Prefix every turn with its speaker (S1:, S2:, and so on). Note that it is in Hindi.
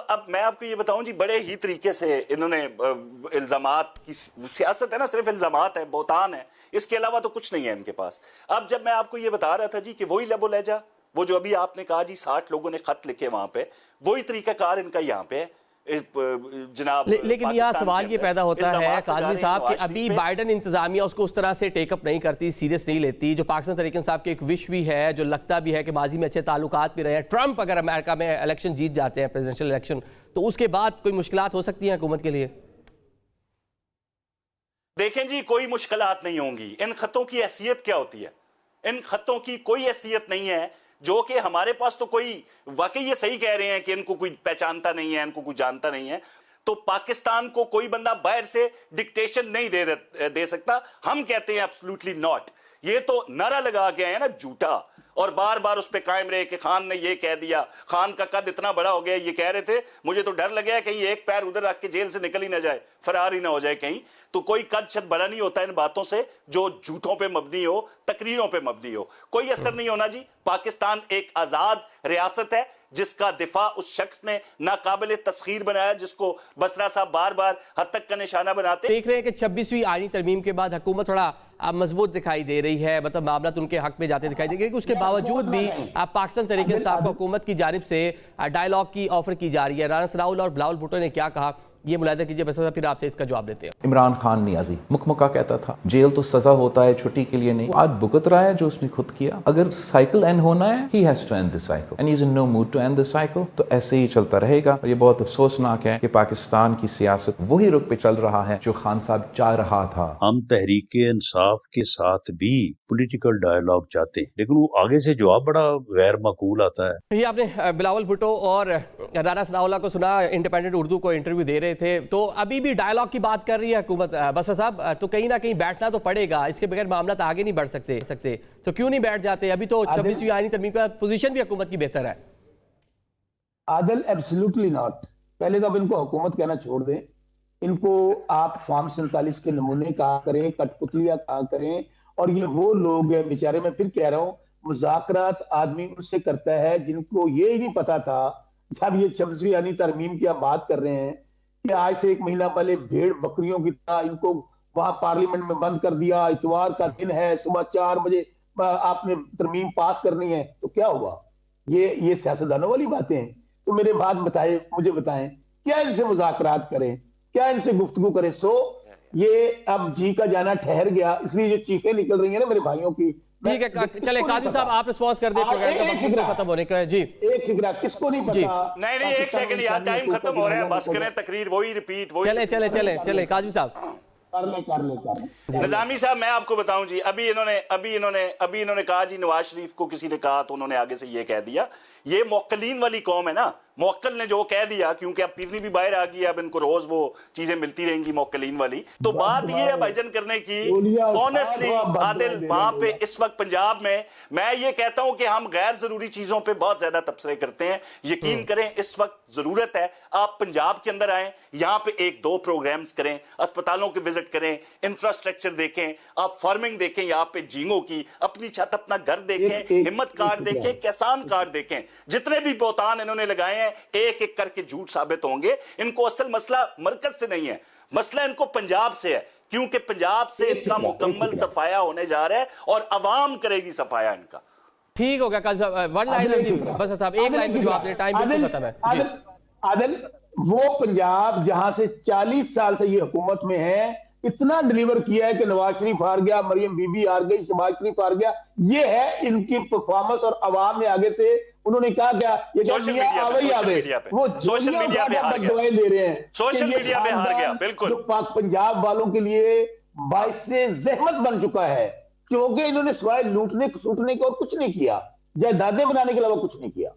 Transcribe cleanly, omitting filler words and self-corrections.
S1: अब मैं आपको ये बताऊं जी, बड़े ही तरीके से इन्होंने इल्जामात की सियासत है ना, सिर्फ इल्जामात है, बोतान है, इसके अलावा तो कुछ नहीं है इनके पास। अब जब मैं आपको ये बता रहा था जी कि वही लबो लहजा, वो जो अभी आपने कहा जी 60 लोगों ने खत लिखे वहां पे, वही तरीकाकार इनका यहाँ पे है जनाब।
S2: लेकिन यह सवाल ये पैदा होता है काजमी साहब कि अभी बाइडन इंतजामिया उसको उस तरह से टेकअप नहीं करती, सीरियस नहीं लेती, जो पाकिस्तान तहरीक इंसाफ की एक विश भी है, जो लगता भी है कि माजी में अच्छे ताल्लुकात भी रहे हैं। ट्रंप अगर अमेरिका में इलेक्शन जीत जाते हैं, प्रेसिडेंशियल इलेक्शन, तो उसके बाद कोई मुश्किलात हो सकती हैं हुकूमत के लिए?
S1: देखें जी, कोई मुश्किलात नहीं होंगी। इन खतों की हैसियत क्या होती है? इन खतों की कोई हैसियत नहीं है, जो कि हमारे पास तो कोई, वाकई ये सही कह रहे हैं कि इनको कोई पहचानता नहीं है, इनको कोई जानता नहीं है। तो पाकिस्तान को कोई बंदा बाहर से डिक्टेशन नहीं दे सकता। हम कहते हैं एब्सोल्युटली नॉट। ये तो नारा लगा के आए हैं ना झूठा, और बार बार उस पर कायम रहे कि खान ने ये कह दिया, खान का कद इतना बड़ा हो गया, ये कह रहे थे। मुझे तो डर लगा कहीं एक पैर उधर रख के जेल से निकल ही ना जाए, फरार ही ना हो जाए कहीं। तो कोई कद छत बड़ा नहीं होता इन बातों से जो झूठों पे मबनी हो, तकरीरों पे मबनी हो। कोई असर नहीं होना जी। पाकिस्तान एक आजाद रियासत है जिसका दिफा उस शख्स ने नाकाबिल तस्खीर बनाया, जिसको बसरा साहब बार बार हद तक का निशाना बनाते।
S2: देख रहे हैं कि 26वीं आईनी तरमीम के बाद हुकूमत थोड़ा मजबूत दिखाई दे रही है, मतलब मामला तो उनके हक में जाते दिखाई दे रहे हैं। उसके बावजूद भी पाकिस्तान तहरीक इंसाफ को हुकूमत की जानिब से डायलॉग की ऑफर की जा रही है। राना सनाउल्लाह और बिलावल भुट्टो ने क्या कहा, ये मुलाहिदा कीजिए, बस फिर आपसे इसका जवाब देते हैं।
S3: इमरान खान नियाजी मुकमका कहता था जेल तो सजा होता है, छुट्टी के लिए नहीं। आज भुगत रहा है जो उसने खुद किया। अगर साइकिल एंड होना है, he has to end the cycle and he's in no mood to end the cycle। तो ऐसे ही चलता रहेगा। और ये बहुत अफसोसनाक है कि पाकिस्तान की सियासत वही रुख पे चल रहा है जो खान साहब चाह रहा था।
S4: हम तहरीक इंसाफ के साथ भी पॉलिटिकल डायलॉग चाहते हैं, लेकिन वो आगे से जवाब बड़ा गैर माकूल आता है।
S2: ये आपने बिलावल भुट्टो और राना सनाउल्लाह को सुना, इंडिपेंडेंट उर्दू को इंटरव्यू दे रहे थे। तो अभी भी डायलॉग की बात कर रही है हुकूमत बसर साहब, तो कहीं ना कहीं बैठना तो पड़ेगा, इसके बगैर मामला तो आगे नहीं बढ़ सकते। तो क्यों नहीं बैठ जाते? अभी तो 26वीं आईनी तरमीम का पोजीशन भी हुकूमत की बेहतर है।
S5: आदल एब्सोल्युटली नॉट। पहले तो अब इनको हुकूमत कहना छोड़ दें। इनको आप फॉर्म 47 के नमूने कहा करें, कठपुतलियां कहा करें। और ये वो लोग हैं बेचारे, मैं फिर कह रहा हूँ, मुज़ाकरात आदमी उससे करता है जिनको ये ही नहीं पता था, जब ये 26वीं आईनी तरमीम की आप बात कर रहे हैं, कि आज से 1 महीना पहले भेड़ बकरियों की तरह इनको वहां पार्लियामेंट में बंद कर दिया। इतवार का दिन है, सुबह 4 बजे आपने तरमीम पास करनी है, तो क्या हुआ? ये सियासतदानों वाली बातें हैं। तो मेरे बात मुझे बताएं, क्या इनसे मुज़ाकरात करें, क्या इनसे गुफ्तगू करें? ये अब जी का जाना ठहर गया, इसलिए जो चीखें निकल रही है ना मेरे भाइयों की।
S2: ठीक है, चले काजी साहब आप रिस्पॉन्स कर दे, खत्म होने का है जी।
S5: एक फिक्रा किसको नहीं पता।
S1: नहीं, एक सेकंड यार, टाइम खत्म हो रहा है, बस करें तकरीर वही रिपीट वही।
S2: चले काजी साहब
S5: कर ले।
S1: निजामी साहब मैं आपको बताऊं जी, अभी इन्होंने कहा जी नवाज शरीफ को किसी ने कहा, तो उन्होंने आगे से ये कह दिया। ये मुअक्कलीन वाली कौम है ना, मुअक्कल ने जो कह दिया, क्योंकि अब पीरनी भी बाहर आ गई, अब इनको रोज वो चीजें मिलती रहेंगी मुअक्कलीन वाली। तो बात ये है भाईजान करने की, ऑनेस्टली आदिल, वहां पे इस वक्त पंजाब में मैं ये कहता हूं कि हम गैर जरूरी चीजों पे बहुत ज्यादा तबसरे करते हैं। यकीन करें इस वक्त जरूरत है आप पंजाब के अंदर आए, यहां पे 1-2 प्रोग्राम्स करें, अस्पतालों के विजिट करें, इंफ्रास्ट्रक्चर देखें, आप फार्मिंग देखें, यहाँ पे झींगों की अपनी छत, अपना घर देखें, हिम्मत कार्ड देखें, किसान कार्ड देखें। जितने भी बोतान इन्होंने लगाए हैं एक एक करके झूठ साबित होंगे। इनको असल मसला मरकज से नहीं है, मसला इनको पंजाब से है, क्योंकि पंजाब से इनका मुकम्मल सफाया होने जा रहा है और अवाम करेगी सफाया इनका।
S2: ठीक हो गया, वन लाइन बस साहब, एक लाइन में जवाब दे, टाइम बिल्कुल खत्म है।
S5: आदिल, वो पंजाब जहां से 40 साल से ये हुकूमत में है, इतना डिलीवर किया है कि नवाज शरीफ हार गया, मरियम बीबी हार गई, शहबाज शरीफ हार गया। ये है इनकी परफॉर्मेंस। और अवाम ने आगे से उन्होंने कहा क्या, ये
S1: सोशल मीडिया पे हार गया,
S5: दवाएं दे रहे हैं,
S1: सोशल मीडिया पे हार गया। बिल्कुल
S5: पंजाब वालों के लिए बाइसे ज़हमत बन चुका है, क्योंकि इन्होंने सिवाय लूटने सूटने को और कुछ नहीं किया, जायदादें बनाने के अलावा कुछ नहीं किया।